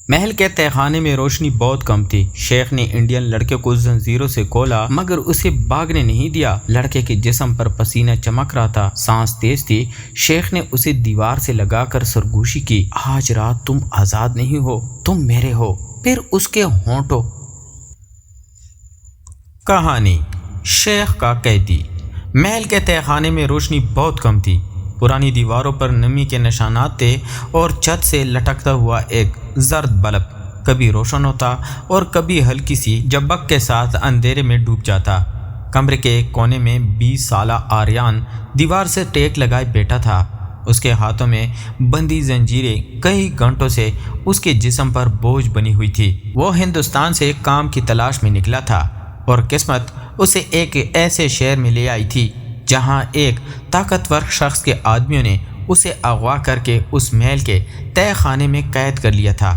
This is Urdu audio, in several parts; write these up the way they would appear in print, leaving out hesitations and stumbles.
محل کے تہہ خانے میں روشنی بہت کم تھی۔ شیخ نے انڈین لڑکے کو زنجیروں سے کھولا مگر اسے بھاگنے نہیں دیا۔ لڑکے کے جسم پر پسینہ چمک رہا تھا، سانس تیز تھی۔ شیخ نے اسے دیوار سے لگا کر سرگوشی کی، آج رات تم آزاد نہیں ہو، تم میرے ہو۔ پھر اس کے ہونٹوں کہانی شیخ کا قیدی۔ محل کے تہہ خانے میں روشنی بہت کم تھی۔ پرانی دیواروں پر نمی کے نشانات تھے اور چھت سے لٹکتا ہوا ایک زرد بلب کبھی روشن ہوتا اور کبھی ہلکی سی جبک کے ساتھ اندھیرے میں ڈوب جاتا۔ کمرے کے ایک کونے میں 20 سالہ آریان دیوار سے ٹیک لگائے بیٹھا تھا۔ اس کے ہاتھوں میں بندھی زنجیریں کئی گھنٹوں سے اس کے جسم پر بوجھ بنی ہوئی تھی۔ وہ ہندوستان سے کام کی تلاش میں نکلا تھا اور قسمت اسے ایک ایسے شہر میں لے آئی تھی جہاں ایک طاقتور شخص کے آدمیوں نے اسے اغوا کر کے اس محل کے تہہ خانے میں قید کر لیا تھا۔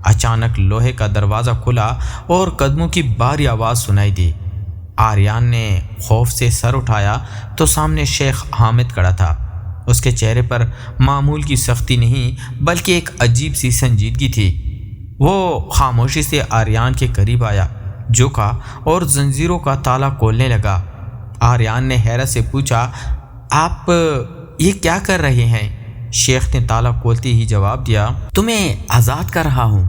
اچانک لوہے کا دروازہ کھلا اور قدموں کی بھاری آواز سنائی دی۔ آریان نے خوف سے سر اٹھایا تو سامنے شیخ حامد کھڑا تھا۔ اس کے چہرے پر معمول کی سختی نہیں بلکہ ایک عجیب سی سنجیدگی تھی۔ وہ خاموشی سے آریان کے قریب آیا، جھکا اور زنجیروں کا تالا کھولنے لگا۔ آریان نے حیرت سے پوچھا، آپ یہ کیا کر رہے ہیں؟ شیخ نے تالا کھولتے ہی جواب دیا، تمہیں آزاد کر رہا ہوں۔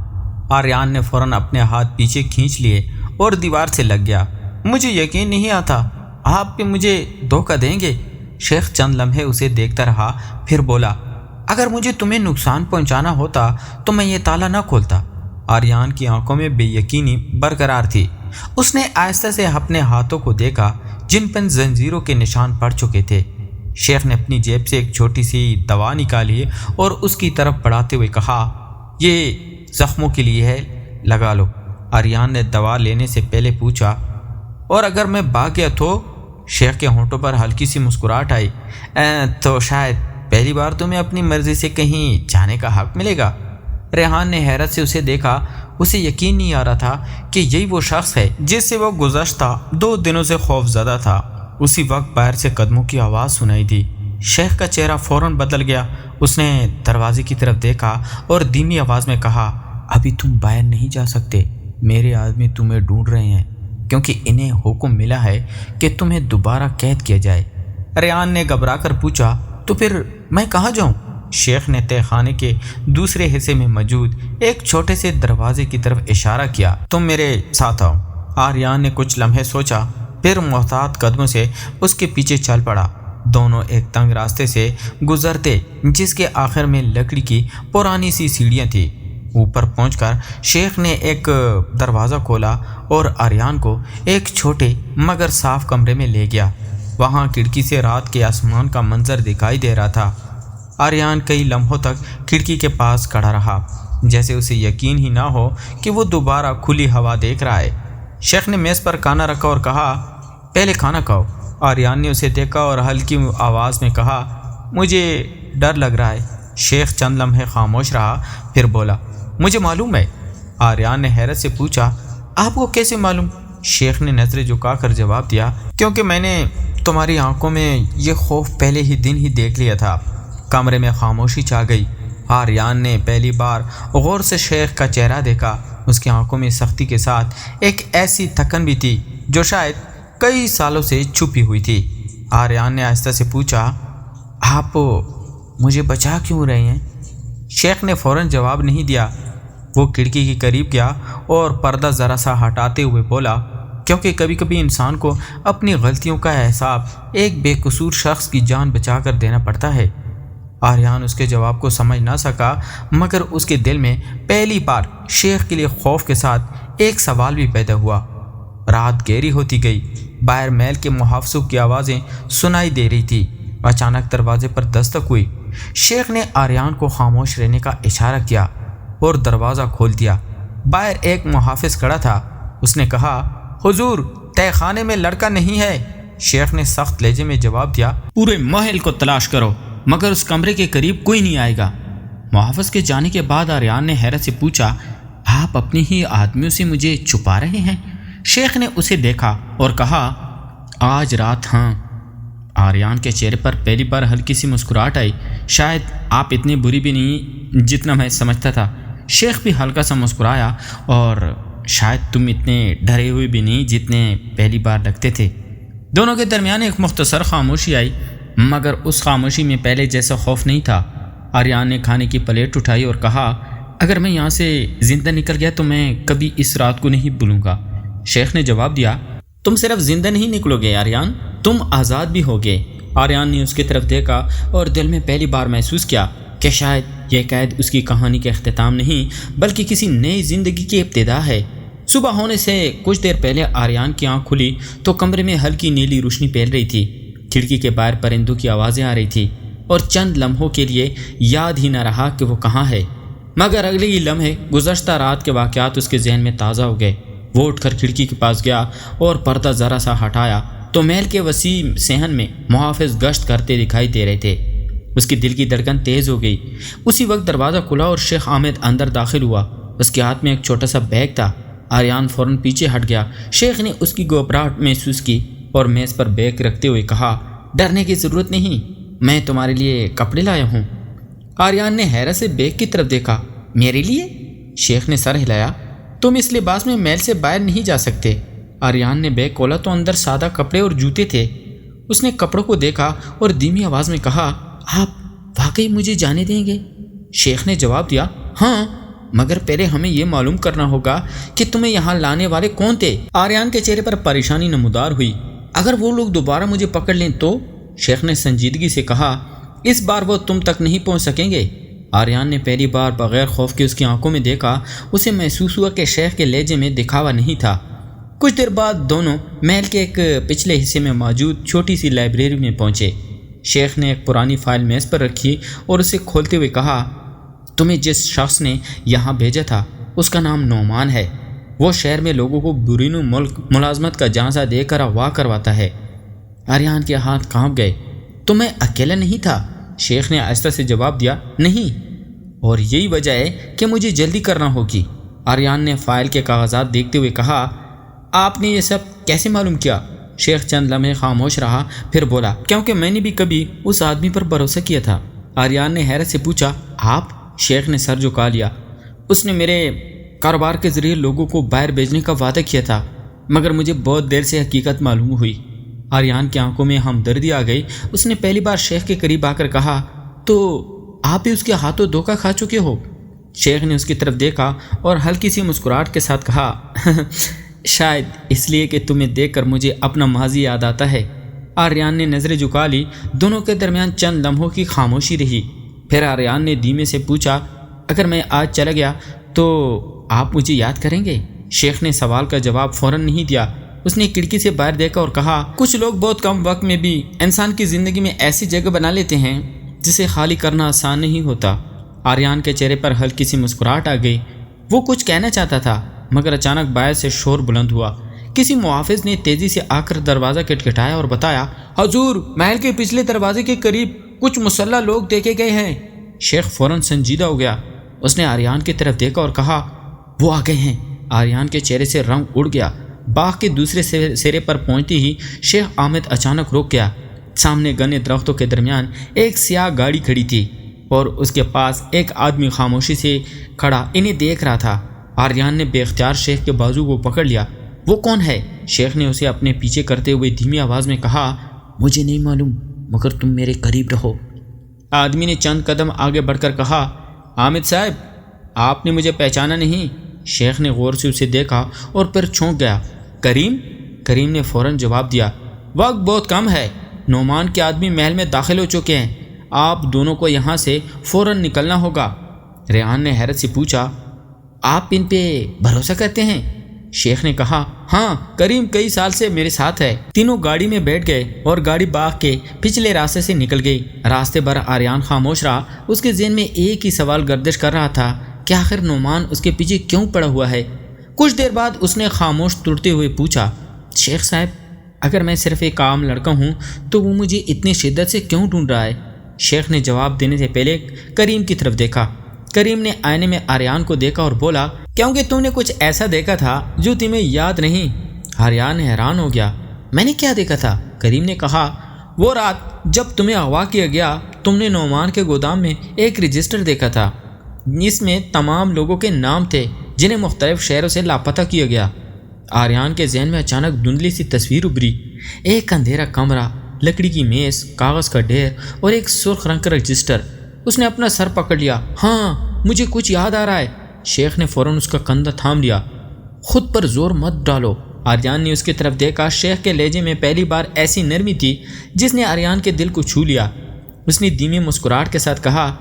آریان نے فوراً اپنے ہاتھ پیچھے کھینچ لیے اور دیوار سے لگ گیا۔ مجھے یقین نہیں آتا، آپ بھی مجھے دھوکہ دیں گے؟ شیخ چند لمحے اسے دیکھتا رہا، پھر بولا، اگر مجھے تمہیں نقصان پہنچانا ہوتا تو میں یہ تالا نہ کھولتا۔ آریان کی آنکھوں میں بے یقینی برقرار تھی۔ اس نے آہستہ سے اپنے ہاتھوں کو دیکھا جن پر زنجیروں کے نشان پڑ چکے تھے۔ شیخ نے اپنی جیب سے ایک چھوٹی سی دوا نکالی اور اس کی طرف بڑھاتے ہوئے کہا، یہ زخموں کے لیے ہے، لگا لو۔ آریان نے دوا لینے سے پہلے پوچھا، اور اگر میں بھاگ گیا تو؟ شیخ کے ہونٹوں پر ہلکی سی مسکراہٹ آئی، تو شاید پہلی بار تمہیں اپنی مرضی سے کہیں جانے کا حق ملے گا۔ ریحان نے حیرت سے اسے دیکھا۔ اسے یقین نہیں آ رہا تھا کہ یہی وہ شخص ہے جس سے وہ گزشتہ 2 دنوں سے خوف زدہ تھا۔ اسی وقت باہر سے قدموں کی آواز سنائی دی۔ شیخ کا چہرہ فوراً بدل گیا۔ اس نے دروازے کی طرف دیکھا اور دھیمی آواز میں کہا، ابھی تم باہر نہیں جا سکتے، میرے آدمی تمہیں ڈھونڈ رہے ہیں کیونکہ انہیں حکم ملا ہے کہ تمہیں دوبارہ قید کیا جائے۔ ریحان نے گھبرا کر پوچھا، تو پھر میں کہاں جاؤں؟ شیخ نے تہہ خانے کے دوسرے حصے میں موجود ایک چھوٹے سے دروازے کی طرف اشارہ کیا، تم میرے ساتھ آؤ۔ آریان نے کچھ لمحے سوچا، پھر محتاط قدموں سے اس کے پیچھے چل پڑا۔ دونوں ایک تنگ راستے سے گزرتے جس کے آخر میں لکڑی کی پرانی سی سیڑھیاں تھیں۔ اوپر پہنچ کر شیخ نے ایک دروازہ کھولا اور آریان کو ایک چھوٹے مگر صاف کمرے میں لے گیا۔ وہاں کھڑکی سے رات کے آسمان کا منظر دکھائی دے رہا تھا۔ آریان کئی لمحوں تک کھڑکی کے پاس کھڑا رہا، جیسے اسے یقین ہی نہ ہو کہ وہ دوبارہ کھلی ہوا دیکھ رہا ہے۔ شیخ نے میز پر کھانا رکھا اور کہا، پہلے کھانا کھاؤ۔ آریان نے اسے دیکھا اور ہلکی آواز میں کہا، مجھے ڈر لگ رہا ہے۔ شیخ چند لمحے خاموش رہا، پھر بولا، مجھے معلوم ہے۔ آریان نے حیرت سے پوچھا، آپ کو کیسے معلوم؟ شیخ نے نظریں جھکا کر جواب دیا، کیونکہ میں نے تمہاری آنکھوں میں یہ خوف پہلے ہی دن ہی دیکھ لیا تھا۔ کمرے میں خاموشی چھا گئی۔ آریان نے پہلی بار غور سے شیخ کا چہرہ دیکھا۔ اس کی آنکھوں میں سختی کے ساتھ ایک ایسی تھکن بھی تھی جو شاید کئی سالوں سے چھپی ہوئی تھی۔ آریان نے آہستہ سے پوچھا، آپ مجھے بچا کیوں رہے ہیں؟ شیخ نے فوراً جواب نہیں دیا۔ وہ کھڑکی کے قریب گیا اور پردہ ذرا سا ہٹاتے ہوئے بولا، کیونکہ کبھی کبھی انسان کو اپنی غلطیوں کا احساس ایک بے قصور شخص کی جان بچا کر دینا پڑتا ہے۔ آریان اس کے جواب کو سمجھ نہ سکا، مگر اس کے دل میں پہلی بار شیخ کے لیے خوف کے ساتھ ایک سوال بھی پیدا ہوا۔ رات گہری ہوتی گئی۔ باہر محل کے محافظوں کی آوازیں سنائی دے رہی تھی۔ اچانک دروازے پر دستک ہوئی۔ شیخ نے آریان کو خاموش رہنے کا اشارہ کیا اور دروازہ کھول دیا۔ باہر ایک محافظ کھڑا تھا۔ اس نے کہا، حضور، تہہ خانے میں لڑکا نہیں ہے۔ شیخ نے سخت لہجے میں جواب دیا، پورے محل کو تلاش کرو مگر اس کمرے کے قریب کوئی نہیں آئے گا۔ محافظ کے جانے کے بعد آریان نے حیرت سے پوچھا، آپ اپنی ہی آدمیوں سے مجھے چھپا رہے ہیں؟ شیخ نے اسے دیکھا اور کہا، آج رات ہاں۔ آریان کے چہرے پر پہلی بار ہلکی سی مسکراہٹ آئی، شاید آپ اتنی بری بھی نہیں جتنا میں سمجھتا تھا۔ شیخ بھی ہلکا سا مسکرایا، اور شاید تم اتنے ڈرے ہوئے بھی نہیں جتنے پہلی بار لگتے تھے۔ دونوں کے درمیان ایک مختصر خاموشی آئی، مگر اس خاموشی میں پہلے جیسا خوف نہیں تھا۔ آریان نے کھانے کی پلیٹ اٹھائی اور کہا، اگر میں یہاں سے زندہ نکل گیا تو میں کبھی اس رات کو نہیں بھولوں گا۔ شیخ نے جواب دیا، تم صرف زندہ نہیں نکلو گے آریان، تم آزاد بھی ہوگے۔ آریان نے اس کی طرف دیکھا اور دل میں پہلی بار محسوس کیا کہ شاید یہ قید اس کی کہانی کا اختتام نہیں بلکہ کسی نئی زندگی کی ابتدا ہے۔ صبح ہونے سے کچھ دیر پہلے آریان کی آنکھ کھلی تو کمرے میں ہلکی نیلی روشنی پھیل رہی تھی۔ کھڑکی کے باہر پرندوں کی آوازیں آ رہی تھی اور چند لمحوں کے لیے یاد ہی نہ رہا کہ وہ کہاں ہے، مگر اگلے ہی لمحے گزشتہ رات کے واقعات اس کے ذہن میں تازہ ہو گئے۔ وہ اٹھ کر کھڑکی کے پاس گیا اور پردہ ذرا سا ہٹایا تو محل کے وسیع صحن میں محافظ گشت کرتے دکھائی دے رہے تھے۔ اس کی دل کی دھڑکن تیز ہو گئی۔ اسی وقت دروازہ کھلا اور شیخ حامد اندر داخل ہوا۔ اس کے ہاتھ میں ایک چھوٹا سا بیگ تھا۔ آریان فوراً پیچھے ہٹ گیا۔ شیخ نے اس کی گھبراہٹ محسوس کی اور میز پر بیگ رکھتے ہوئے کہا، ڈرنے کی ضرورت نہیں، میں تمہارے لیے کپڑے لایا ہوں۔ آریان نے حیرت سے بیگ کی طرف دیکھا۔ میرے لیے؟ شیخ نے سر ہلایا۔ تم اس لباس میں محل سے باہر نہیں جا سکتے۔ آریان نے بیگ کھولا تو اندر سادہ کپڑے اور جوتے تھے۔ اس نے کپڑوں کو دیکھا اور دھیمی آواز میں کہا، آپ واقعی مجھے جانے دیں گے؟ شیخ نے جواب دیا، ہاں، مگر پہلے ہمیں یہ معلوم کرنا ہوگا کہ تمہیں یہاں لانے والے کون تھے۔ آریان کے چہرے پر پریشانی نمودار ہوئی۔ اگر وہ لوگ دوبارہ مجھے پکڑ لیں تو؟ شیخ نے سنجیدگی سے کہا، اس بار وہ تم تک نہیں پہنچ سکیں گے۔ آریان نے پہلی بار بغیر خوف کے اس کی آنکھوں میں دیکھا۔ اسے محسوس ہوا کہ شیخ کے لہجے میں دکھاوا نہیں تھا۔ کچھ دیر بعد دونوں محل کے ایک پچھلے حصے میں موجود چھوٹی سی لائبریری میں پہنچے۔ شیخ نے ایک پرانی فائل میز پر رکھی اور اسے کھولتے ہوئے کہا، تمہیں جس شخص نے یہاں بھیجا تھا اس کا نام نعمان ہے۔ وہ شہر میں لوگوں کو بیرون ملک ملازمت کا جانچہ دے کر اغوا کرواتا ہے۔ آریان کے ہاتھ کانپ گئے۔ تو میں اکیلا نہیں تھا؟ شیخ نے آہستہ سے جواب دیا، نہیں، اور یہی وجہ ہے کہ مجھے جلدی کرنا ہوگی۔ آریان نے فائل کے کاغذات دیکھتے ہوئے کہا، آپ نے یہ سب کیسے معلوم کیا؟ شیخ چند لمحے خاموش رہا، پھر بولا، کیونکہ میں نے بھی کبھی اس آدمی پر بھروسہ کیا تھا۔ آریان نے حیرت سے پوچھا، آپ؟ شیخ نے سر جھکا لیا۔ اس نے میرے کاروبار کے ذریعے لوگوں کو باہر بھیجنے کا وعدہ کیا تھا، مگر مجھے بہت دیر سے حقیقت معلوم ہوئی۔ آریان کی آنکھوں میں ہمدردی آ گئی۔ اس نے پہلی بار شیخ کے قریب آ کر کہا، تو آپ بھی اس کے ہاتھوں دھوکہ کھا چکے ہو؟ شیخ نے اس کی طرف دیکھا اور ہلکی سی مسکراہٹ کے ساتھ کہا، شاید اس لیے کہ تمہیں دیکھ کر مجھے اپنا ماضی یاد آتا ہے۔ آریان نے نظریں جھکا لی۔ دونوں کے درمیان چند لمحوں کی خاموشی رہی۔ پھر آریان نے دھیمے سے پوچھا، اگر میں آج چلا گیا تو آپ مجھے یاد کریں گے؟ شیخ نے سوال کا جواب فوراً نہیں دیا۔ اس نے کھڑکی سے باہر دیکھا اور کہا، کچھ لوگ بہت کم وقت میں بھی انسان کی زندگی میں ایسی جگہ بنا لیتے ہیں جسے خالی کرنا آسان نہیں ہوتا۔ آریان کے چہرے پر ہلکی سی مسکراہٹ آ گئی۔ وہ کچھ کہنا چاہتا تھا، مگر اچانک باہر سے شور بلند ہوا۔ کسی محافظ نے تیزی سے آ کر دروازہ کھٹکھٹایا اور بتایا، حضور، محل کے پچھلے دروازے کے قریب کچھ مسلح لوگ دیکھے گئے ہیں۔ شیخ فوراً سنجیدہ ہو گیا۔ اس نے آریان کی طرف دیکھا اور کہا، وہ آ گئے ہیں۔ آریان کے چہرے سے رنگ اڑ گیا۔ باغ کے دوسرے سرے پر پہنچتے ہی شیخ حامد اچانک رک گیا۔ سامنے گھنے درختوں کے درمیان ایک سیاہ گاڑی کھڑی تھی اور اس کے پاس ایک آدمی خاموشی سے کھڑا انہیں دیکھ رہا تھا۔ آریان نے بے اختیار شیخ کے بازو کو پکڑ لیا۔ وہ کون ہے؟ شیخ نے اسے اپنے پیچھے کرتے ہوئے دھیمی آواز میں کہا، مجھے نہیں معلوم، مگر تم میرے قریب رہو۔ آدمی نے چند قدم آگے بڑھ کر کہا، حامد صاحب، آپ نے مجھے پہچانا نہیں؟ شیخ نے غور سے اسے دیکھا اور پھر چونک گیا۔ کریم؟ کریم نے فوراً جواب دیا، وقت بہت کم ہے، نعمان کے آدمی محل میں داخل ہو چکے ہیں، آپ دونوں کو یہاں سے فوراً نکلنا ہوگا۔ ریحان نے حیرت سے پوچھا، آپ ان پہ بھروسہ کرتے ہیں؟ شیخ نے کہا، ہاں، کریم کئی سال سے میرے ساتھ ہے۔ تینوں گاڑی میں بیٹھ گئے اور گاڑی باغ کے پچھلے راستے سے نکل گئی۔ راستے بھر آریان خاموش رہا۔ اس کے ذہن میں ایک ہی سوال گردش کر رہا تھا کہ آخر نعمان اس کے پیچھے کیوں پڑا ہوا ہے۔ کچھ دیر بعد اس نے خاموش ترتے ہوئے پوچھا، شیخ صاحب، اگر میں صرف ایک عام لڑکا ہوں تو وہ مجھے اتنی شدت سے کیوں ڈھونڈ رہا ہے؟ شیخ نے جواب دینے سے پہلے کریم کی طرف دیکھا۔ کریم نے آئینے میں آریان کو دیکھا اور بولا، کیونکہ تم نے کچھ ایسا دیکھا تھا جو تمہیں یاد نہیں۔ آریان حیران ہو گیا۔ میں نے کیا دیکھا تھا؟ کریم نے کہا، وہ رات جب تمہیں اغوا کیا گیا، تم نے نعمان کے گودام میں ایک رجسٹر دیکھا تھا اس میں تمام لوگوں کے نام تھے جنہیں مختلف شہروں سے لاپتہ کیا گیا۔ آریان کے ذہن میں اچانک دھندلی سی تصویر ابھری، ایک اندھیرا کمرہ، لکڑی کی میز، کاغذ کا ڈھیر اور ایک سرخ رنگ کا رجسٹر۔ اس نے اپنا سر پکڑ لیا۔ ہاں، مجھے کچھ یاد آ رہا ہے۔ شیخ نے فوراً اس کا کندھا تھام لیا۔ خود پر زور مت ڈالو۔ آریان نے اس کی طرف دیکھا۔ شیخ کے لہجے میں پہلی بار ایسی نرمی تھی جس نے آریان کے دل کو چھو لیا۔ اس نے دھیمی مسکراہٹ کے ساتھ کہا،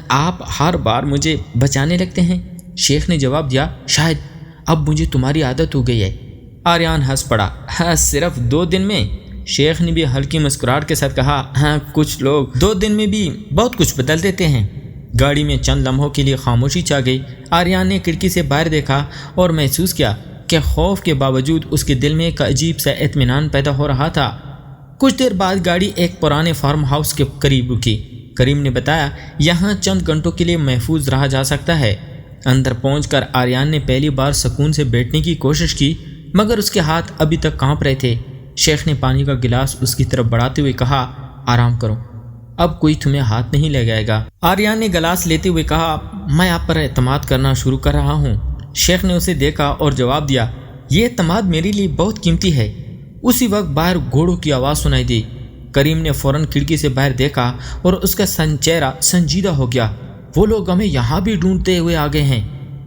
آپ ہر بار مجھے بچانے لگتے ہیں۔ شیخ نے جواب دیا، شاید اب مجھے تمہاری عادت ہو گئی ہے۔ آریان ہنس پڑا۔ صرف 2 دن میں؟ شیخ نے بھی ہلکی مسکراہٹ کے ساتھ کہا، کچھ لوگ 2 دن میں بھی بہت کچھ بدل دیتے ہیں۔ گاڑی میں چند لمحوں کے لیے خاموشی چھا گئی۔ آریان نے کھڑکی سے باہر دیکھا اور محسوس کیا کہ خوف کے باوجود اس کے دل میں ایک عجیب سا اطمینان پیدا ہو رہا تھا۔ کچھ دیر بعد گاڑی ایک پرانے فارم ہاؤس کے قریب رکی۔ کریم نے بتایا، یہاں چند گھنٹوں کے لیے محفوظ رہا جا سکتا ہے۔ اندر پہنچ کر آریان نے پہلی بار سکون سے بیٹھنے کی کوشش کی، مگر اس کے ہاتھ ابھی تک کانپ رہے تھے۔ شیخ نے پانی کا گلاس اس کی طرف بڑھاتے ہوئے کہا، آرام کرو، اب کوئی تمہیں ہاتھ نہیں لگائے گا۔ آریان نے گلاس لیتے ہوئے کہا، میں آپ پر اعتماد کرنا شروع کر رہا ہوں۔ شیخ نے اسے دیکھا اور جواب دیا، یہ اعتماد میرے لیے بہت قیمتی ہے۔ اسی وقت باہر گھوڑوں کی آواز سنائی دی۔ کریم نے فوراً کھڑکی سے باہر دیکھا اور اس کا چہرہ سنجیدہ ہو گیا۔ وہ لوگ ہمیں یہاں بھی ڈھونڈتے ہوئے آ گئے ہیں۔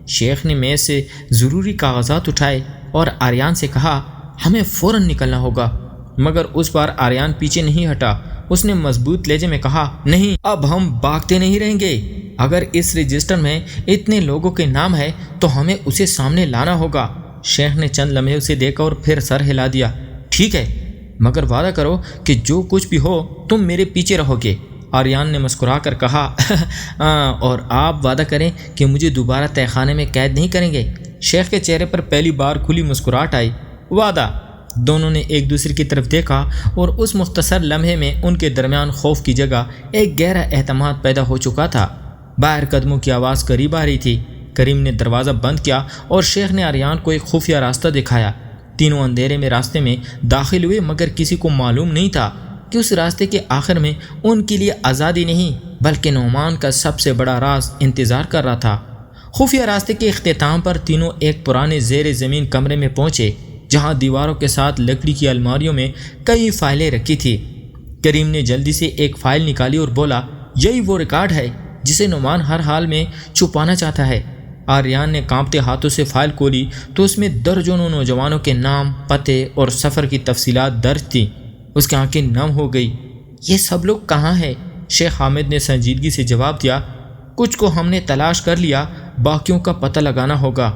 شیخ نے میز سے ضروری کاغذات اٹھائے اور آریان سے کہا، ہمیں فوراً نکلنا ہوگا۔ مگر اس بار آریان پیچھے نہیں ہٹا۔ اس نے مضبوط لہجے میں کہا، نہیں، اب ہم بھاگتے نہیں رہیں گے۔ اگر اس رجسٹر میں اتنے لوگوں کے نام ہے تو ہمیں اسے سامنے لانا ہوگا۔ شیخ نے چند لمحے اسے دیکھا اور پھر سر ہلا دیا۔ ٹھیک ہے، مگر وعدہ کرو کہ جو کچھ بھی ہو تم میرے پیچھے رہو گے۔ آریان نے مسکرا کر کہا، اور آپ وعدہ کریں کہ مجھے دوبارہ تہہ خانے میں قید نہیں کریں گے۔ شیخ کے چہرے پر پہلی بار کھلی مسکراہٹ آئی۔ وعدہ۔ دونوں نے ایک دوسرے کی طرف دیکھا اور اس مختصر لمحے میں ان کے درمیان خوف کی جگہ ایک گہرا اعتماد پیدا ہو چکا تھا۔ باہر قدموں کی آواز قریب آ رہی تھی۔ کریم نے دروازہ بند کیا اور شیخ نے آریان کو ایک خفیہ راستہ دکھایا۔ تینوں اندھیرے میں راستے میں داخل ہوئے، مگر کسی کو معلوم نہیں تھا کہ اس راستے کے آخر میں ان کے لیے آزادی نہیں بلکہ نعمان کا سب سے بڑا راز انتظار کر رہا تھا۔ خفیہ راستے کے اختتام پر تینوں ایک پرانے زیر زمین کمرے میں پہنچے جہاں دیواروں کے ساتھ لکڑی کی الماریوں میں کئی فائلیں رکھی تھی۔ کریم نے جلدی سے ایک فائل نکالی اور بولا، یہی وہ ریکارڈ ہے جسے نعمان ہر حال میں چھپانا چاہتا ہے۔ آریان نے کانپتے ہاتھوں سے فائل کھولی تو اس میں درجنوں نوجوانوں کے نام، پتے اور سفر کی تفصیلات درج تھیں۔ اس کی آنکھیں نم ہو گئی۔ یہ سب لوگ کہاں ہیں؟ شیخ حامد نے سنجیدگی سے جواب دیا، کچھ کو ہم نے تلاش کر لیا، باقیوں کا پتہ لگانا ہوگا۔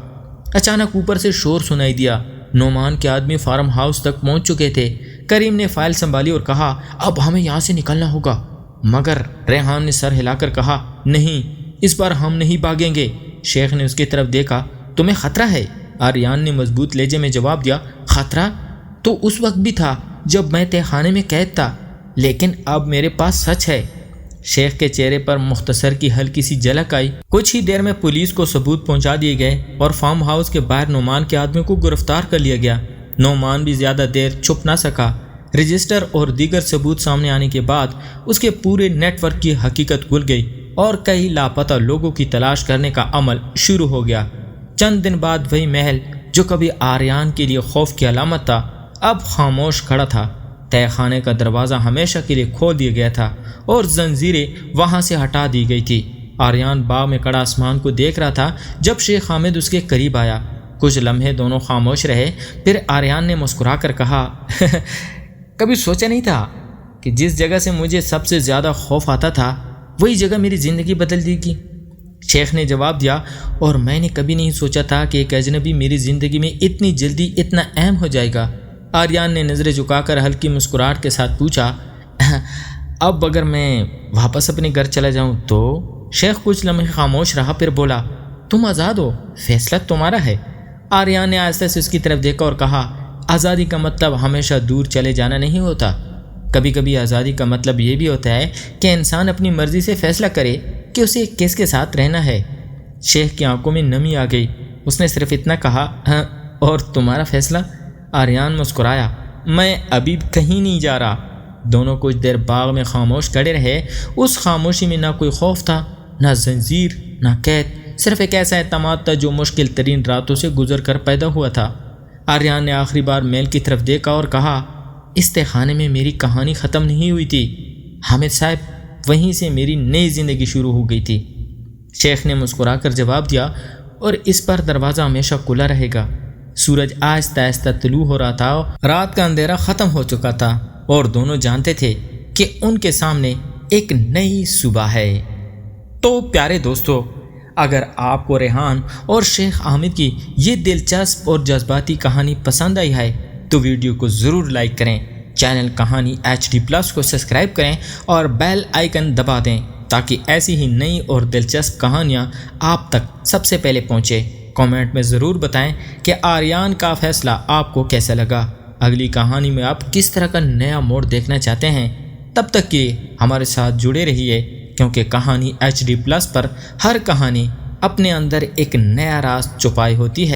اچانک اوپر سے شور سنائی دیا۔ نعمان کے آدمی فارم ہاؤس تک پہنچ چکے تھے۔ کریم نے فائل سنبھالی اور کہا، اب ہمیں یہاں سے نکلنا ہوگا۔ مگر ریحان نے سر ہلا کر کہا، نہیں، اس بار ہم نہیں بھاگیں گے۔ شیخ نے اس کی طرف دیکھا، تمہیں خطرہ ہے؟ آریان نے مضبوط لہجے میں جواب دیا، خطرہ تو اس وقت بھی تھا جب میں تہہ خانے میں قید تھا، لیکن اب میرے پاس سچ ہے۔ شیخ کے چہرے پر مختصر کی ہلکی سی جھلک آئی۔ کچھ ہی دیر میں پولیس کو ثبوت پہنچا دیے گئے اور فارم ہاؤس کے باہر نعمان کے آدمی کو گرفتار کر لیا گیا۔ نعمان بھی زیادہ دیر چھپ نہ سکا۔ رجسٹر اور دیگر ثبوت سامنے آنے کے بعد اس کے پورے نیٹ ورک کی حقیقت کھل گئی اور کئی لاپتہ لوگوں کی تلاش کرنے کا عمل شروع ہو گیا۔ چند دن بعد وہی محل جو کبھی آریان کے لیے خوف کی علامت تھا، اب خاموش کھڑا تھا۔ تہہ خانے کا دروازہ ہمیشہ کے لیے کھول دیا گیا تھا اور زنجیریں وہاں سے ہٹا دی گئی تھی۔ آریان باغ میں کڑا آسمان کو دیکھ رہا تھا جب شیخ حامد اس کے قریب آیا۔ کچھ لمحے دونوں خاموش رہے، پھر آریان نے مسکرا کر کہا، کبھی سوچا نہیں تھا کہ جس جگہ سے مجھے سب سے زیادہ خوف آتا تھا وہی جگہ میری زندگی بدل دے گی۔ شیخ نے جواب دیا، اور میں نے کبھی نہیں سوچا تھا کہ ایک اجنبی میری زندگی میں اتنی جلدی اتنا اہم ہو جائے گا۔ آریان نے نظریں جھکا کر ہلکی مسکراہٹ کے ساتھ پوچھا، اب اگر میں واپس اپنے گھر چلا جاؤں تو؟ شیخ کچھ لمحے خاموش رہا، پھر بولا، تم آزاد ہو، فیصلہ تمہارا ہے۔ آریان نے آہستہ سے اس کی طرف دیکھا اور کہا، آزادی کا مطلب ہمیشہ دور چلے جانا نہیں ہوتا۔ کبھی کبھی آزادی کا مطلب یہ بھی ہوتا ہے کہ انسان اپنی مرضی سے فیصلہ کرے کہ اسے کس کے ساتھ رہنا ہے۔ شیخ کی آنکھوں میں نمی آ گئی۔ اس نے صرف اتنا کہا، ہاں، اور تمہارا فیصلہ؟ آریان مسکرایا، میں ابھی کہیں نہیں جا رہا۔ دونوں کچھ دیر باغ میں خاموش کھڑے رہے۔ اس خاموشی میں نہ کوئی خوف تھا، نہ زنجیر، نہ قید، صرف ایک ایسا اعتماد تھا جو مشکل ترین راتوں سے گزر کر پیدا ہوا تھا۔ آریان نے آخری بار میل کی طرف دیکھا اور کہا، اس تہہ خانے میں میری کہانی ختم نہیں ہوئی تھی حامد صاحب، وہیں سے میری نئی زندگی شروع ہو گئی تھی۔ شیخ نے مسکرا کر جواب دیا، اور اس پر دروازہ ہمیشہ کھلا رہے گا۔ سورج آہستہ آہستہ طلوع ہو رہا تھا، رات کا اندھیرا ختم ہو چکا تھا اور دونوں جانتے تھے کہ ان کے سامنے ایک نئی صبح ہے۔ تو پیارے دوستو، اگر آپ کو ریحان اور شیخ حامد کی یہ دلچسپ اور جذباتی کہانی پسند آئی ہے تو ویڈیو کو ضرور لائک کریں، چینل کہانی HD+ کو سبسکرائب کریں اور بیل آئیکن دبا دیں تاکہ ایسی ہی نئی اور دلچسپ کہانیاں آپ تک سب سے پہلے پہنچے۔ کامنٹ میں ضرور بتائیں کہ آریان کا فیصلہ آپ کو کیسا لگا، اگلی کہانی میں آپ کس طرح کا نیا موڑ دیکھنا چاہتے ہیں۔ تب تک کہ ہمارے ساتھ جڑے رہیے، کیونکہ کہانی HD+ پر ہر کہانی اپنے اندر ایک نیا راز چھپائے ہوتی ہے۔